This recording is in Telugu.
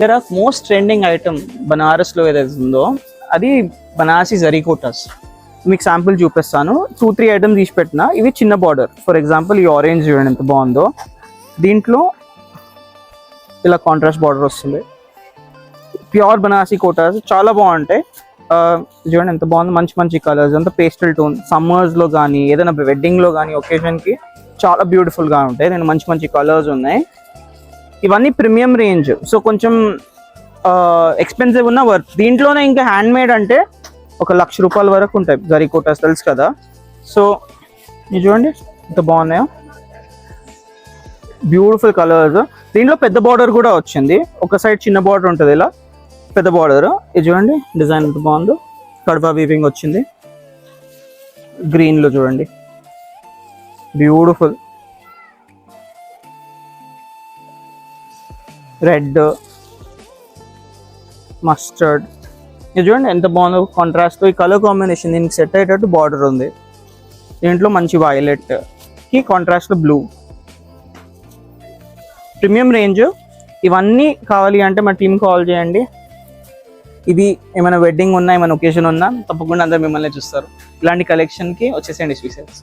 దగ్గర మోస్ట్ ట్రెండింగ్ ఐటమ్ బనారస్లో ఏదైతే ఉందో అది బనారసి జరీ కోటాస్. మీకు శాంపుల్ చూపిస్తాను. 2-3 ఐటమ్స్ తీసి పెట్టిన. ఇవి చిన్న బార్డర్. ఫర్ ఎగ్జాంపుల్ ఈ ఆరెంజ్ చూడండి ఎంత బాగుందో. దీంట్లో ఇలా కాంట్రాస్ట్ బార్డర్ వస్తుంది. ప్యూర్ బనారసి కోటాస్ చాలా బాగుంటాయి. చూడండి ఎంత బాగుంది. మంచి మంచి కలర్స్, అంతా పేస్టల్ టోన్. సమ్మర్స్లో కానీ ఏదైనా వెడ్డింగ్లో కానీ ఒకేషన్కి చాలా బ్యూటిఫుల్గా ఉంటాయి. నేను మంచి మంచి కలర్స్ ఉన్నాయి. ఇవన్నీ ప్రీమియం రేంజ్, సో కొంచెం ఎక్స్పెన్సివ్ ఉన్న వర్క్. దీంట్లోనే ఇంకా హ్యాండ్ మేడ్ అంటే ₹1,00,000 వరకు ఉంటాయి జరీ కోటాస్, తెలుసు కదా. సో ఇది చూడండి ఎంత బాగున్నాయో, బ్యూటిఫుల్ కలర్స్. దీంట్లో పెద్ద బార్డర్ కూడా వచ్చింది. ఒక సైడ్ చిన్న బార్డర్ ఉంటుంది, ఇలా పెద్ద బార్డర్. ఇది చూడండి డిజైన్ ఎంత బాగుందో. కడప వీవింగ్ వచ్చింది. గ్రీన్లో చూడండి బ్యూటిఫుల్. Red, mustard. ఇది చూడండి ఎంత బాగుందో కాంట్రాస్ట్. ఈ కలర్ కాంబినేషన్ దీనికి సెట్ అయ్యేటట్టు బార్డర్ ఉంది. దీంట్లో మంచి వైలెట్ కి కాంట్రాస్ట్ బ్లూ. Premium range. ఇవన్నీ కావాలి అంటే మా టీమ్ కాల్ చేయండి. ఇది ఏమైనా వెడ్డింగ్ ఉన్నా, ఏమైనా ఒకేషన్ ఉన్నా తప్పకుండా అందరూ మిమ్మల్ని చూస్తారు. ఇలాంటి కలెక్షన్కి వచ్చేసేయండి శ్రీశైలం.